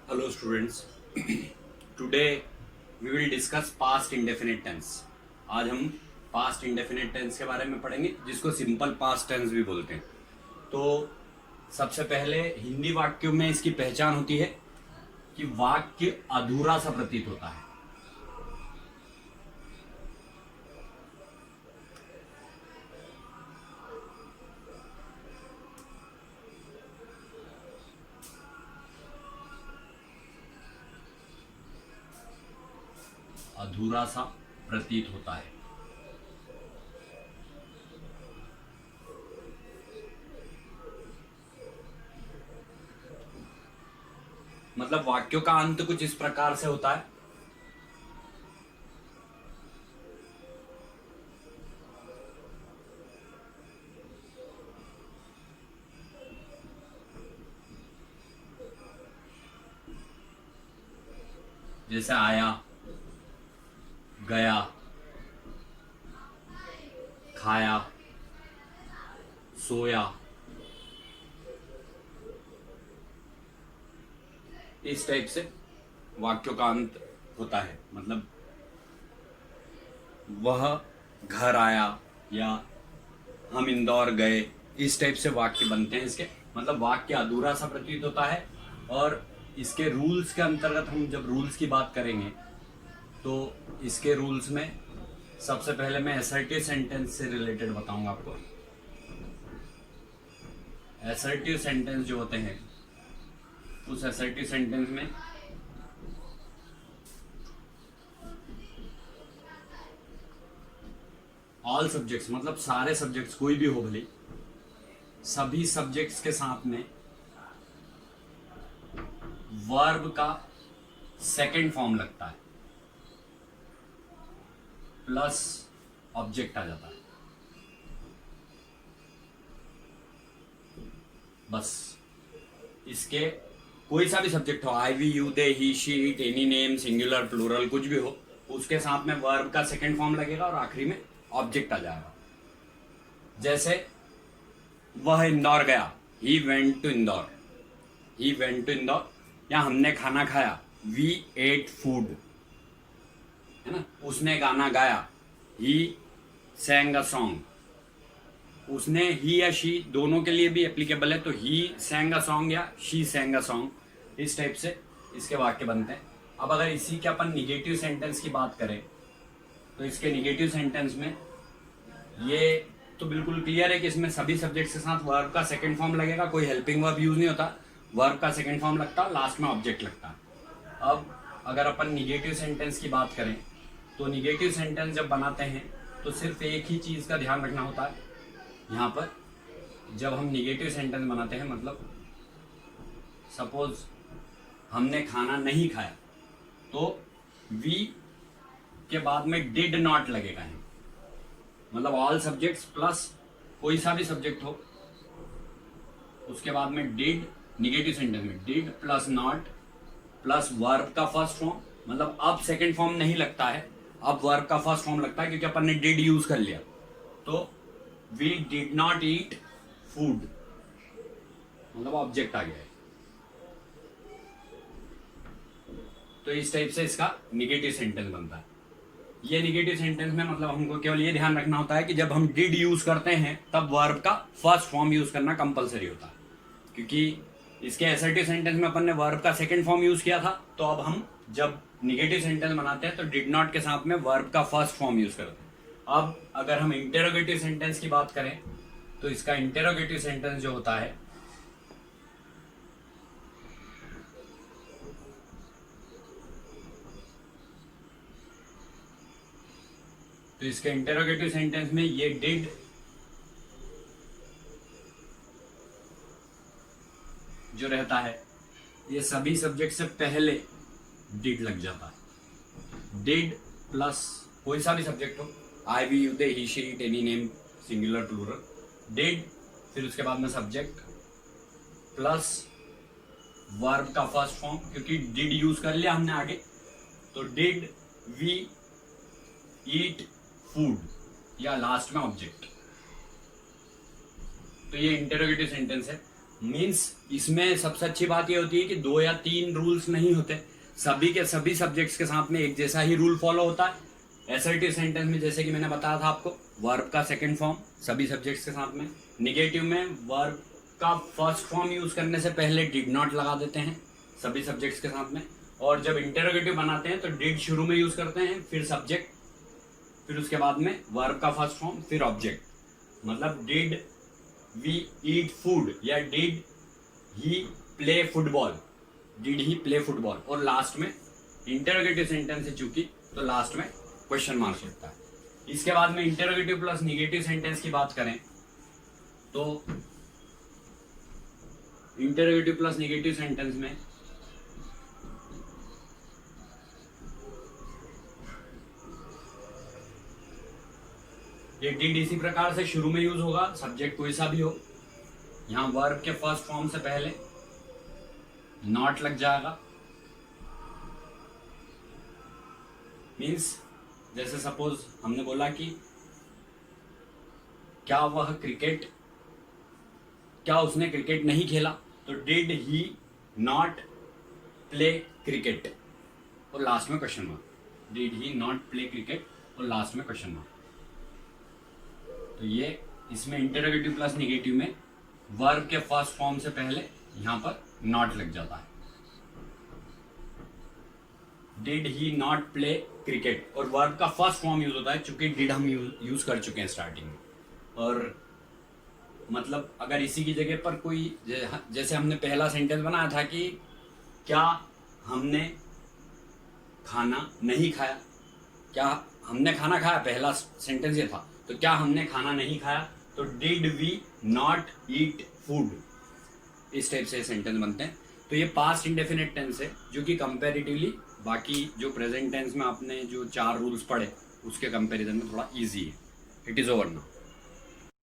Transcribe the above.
Hello students. Today we will discuss past indefinite tense. आज हम past indefinite tense के बारे में पढ़ेंगे जिसको सिंपल past tense भी बोलते हैं। तो सबसे पहले हिंदी वाक्यों में इसकी पहचान होती है कि वाक्य अधूरा सा प्रतीत होता है। अधूरा सा प्रतीत होता है। मतलब वाक्यों का अंत कुछ इस प्रकार से होता है। जैसे आया, गया, खाया, सोया, इस टाइप से वाक्यों का अंत होता है। मतलब वह घर आया या हम इंदौर गए, इस टाइप से वाक्य बनते हैं इसके। मतलब वाक्य अधूरा सा प्रतीत होता है। और इसके रूल्स के अंतर्गत हम जब रूल्स की बात करेंगे तो इसके रूल्स में सबसे पहले मैं असर्टिव सेंटेंस से रिलेटेड बताऊंगा आपको। असर्टिव सेंटेंस जो होते हैं, उस असर्टिव सेंटेंस में ऑल सब्जेक्ट्स, मतलब सारे सब्जेक्ट्स कोई भी हो भले, सभी सब्जेक्ट्स के साथ में वर्ब का सेकंड फॉर्म लगता है प्लस ऑब्जेक्ट आ जाता है। बस इसके कोई सा भी सब्जेक्ट हो, I we you they he she it any name singular plural कुछ भी हो, उसके साथ में वर्ब का सेकंड फॉर्म लगेगा और आखिरी में ऑब्जेक्ट आ जाएगा। जैसे वह इंदौर गया, he went to Indore, he went to Indore, या हमने खाना खाया, वी एट फूड, है ना। उसने गाना गाया, ही sang अ सॉन्ग। उसने ही या शी दोनों के लिए भी एप्लीकेबल है, तो ही sang अ सॉन्ग या शी sang अ सॉन्ग, इस टाइप से इसके वाक्य बनते हैं। अब अगर इसी के अपन निगेटिव सेंटेंस की बात करें तो इसके निगेटिव सेंटेंस में ये तो बिल्कुल क्लियर है कि इसमें सभी सब्जेक्ट्स के साथ वर्ब का सेकंड फॉर्म लगेगा, कोई हेल्पिंग वर्ब यूज नहीं होता, वर्ब का सेकंड फॉर्म लगता, लास्ट में ऑब्जेक्ट लगता। अब अगर अपन निगेटिव सेंटेंस की बात करें तो निगेटिव सेंटेंस जब बनाते हैं तो सिर्फ एक ही चीज़ का ध्यान रखना होता है यहाँ पर। जब हम निगेटिव सेंटेंस बनाते हैं, मतलब सपोज हमने खाना नहीं खाया, तो वी के बाद में डिड नॉट लगेगा है। मतलब ऑल सब्जेक्ट्स प्लस कोई सा भी सब्जेक्ट हो, उसके बाद में डिड, निगेटिव सेंटेंस में did plus not plus verb का फर्स्ट फॉर्म, मतलब अब सेकंड फॉर्म नहीं लगता है, अब वर्ब का फर्स्ट फॉर्म लगता है क्योंकि अपन ने डिड यूज कर लिया। तो we did not eat food, मतलब ऑब्जेक्ट आ गया है। तो इस टाइप से इसका निगेटिव सेंटेंस बनता है। ये निगेटिव सेंटेंस में मतलब हमको केवल ये ध्यान रखना होता है कि जब हम डिड यूज करते हैं तब वर्ब का फर्स्ट फॉर्म यूज करना कंपलसरी होता है, क्योंकि इसके असर्टिव सेंटेंस में अपन ने वर्ब का सेकंड फॉर्म यूज किया था। तो अब हम जब निगेटिव सेंटेंस बनाते हैं तो डिड नॉट के साथ में वर्ब का फर्स्ट फॉर्म यूज करते हैं। अब अगर हम इंटेरोगेटिव सेंटेंस की बात करें तो इसका इंटेरोगेटिव सेंटेंस जो होता है, तो इसके इंटेरोगेटिव सेंटेंस में ये डिड जो रहता है, ये सभी सब्जेक्ट से पहले डिड लग जाता है। डिड प्लस कोई सा भी सब्जेक्ट हो, I we you they he she it any name singular plural, did, फिर उसके बाद में सब्जेक्ट प्लस वर्ब का फर्स्ट फॉर्म, क्योंकि डिड यूज कर लिया हमने आगे, तो डिड वी ईट फूड, या लास्ट में ऑब्जेक्ट। तो ये इंटेरोगेटिव सेंटेंस है। मीन्स इसमें सबसे अच्छी बात ये होती है कि 2 या 3 रूल्स नहीं होते, सभी के सभी सब्जेक्ट्स के साथ में एक जैसा ही रूल फॉलो होता है। असर्टिव सेंटेंस में जैसे कि मैंने बताया था आपको, वर्ब का सेकंड फॉर्म सभी सब्जेक्ट्स के साथ में। निगेटिव में वर्ब का फर्स्ट फॉर्म यूज करने से पहले डिड नॉट लगा देते हैं सभी सब्जेक्ट्स के साथ में। और जब इंटरोगेटिव बनाते हैं तो डिड शुरू में यूज करते हैं, फिर सब्जेक्ट, फिर उसके बाद में वर्ब का फर्स्ट फॉर्म, फिर ऑब्जेक्ट। मतलब डिड वी ईट फूड या did he play football, did he play football. और लास्ट में इंटरोगेटिव सेंटेंस है चूंकि, तो लास्ट में क्वेश्चन मार्क लगता है। इसके बाद में इंटरोगेटिव प्लस निगेटिव सेंटेंस की बात करें तो इंटरोगेटिव प्लस निगेटिव सेंटेंस में ये डिड इसी प्रकार से शुरू में यूज होगा, सब्जेक्ट कोई सा भी हो। यहां वर्ब के फर्स्ट फॉर्म से पहले नॉट लग जाएगा। मीन्स जैसे सपोज हमने बोला कि क्या उसने क्रिकेट नहीं खेला, तो did he not play cricket और लास्ट में question mark. Did he not play cricket और लास्ट में क्वेश्चन मार्क। तो ये इसमें इंटरोगेटिव प्लस निगेटिव में वर्ब के फर्स्ट फॉर्म से पहले यहां पर नॉट लग जाता है। Did he not play cricket और वर्ब का फर्स्ट फॉर्म यूज होता है, चूंकि डिड हम यूज कर चुके हैं स्टार्टिंग में। और मतलब अगर इसी की जगह पर कोई जैसे हमने पहला सेंटेंस बनाया था कि क्या हमने खाना नहीं खाया, क्या हमने खाना खाया, पहला सेंटेंस ये था। तो क्या हमने खाना नहीं खाया, तो did we not eat food, इस टाइप से सेंटेंस बनते हैं। तो ये पास्ट इंडेफिनिट टेंस है जो कि कंपैरेटिवली बाकी जो प्रेजेंट टेंस में आपने जो 4 रूल्स पढ़े उसके कंपैरिजन में थोड़ा इजी है। It is over now.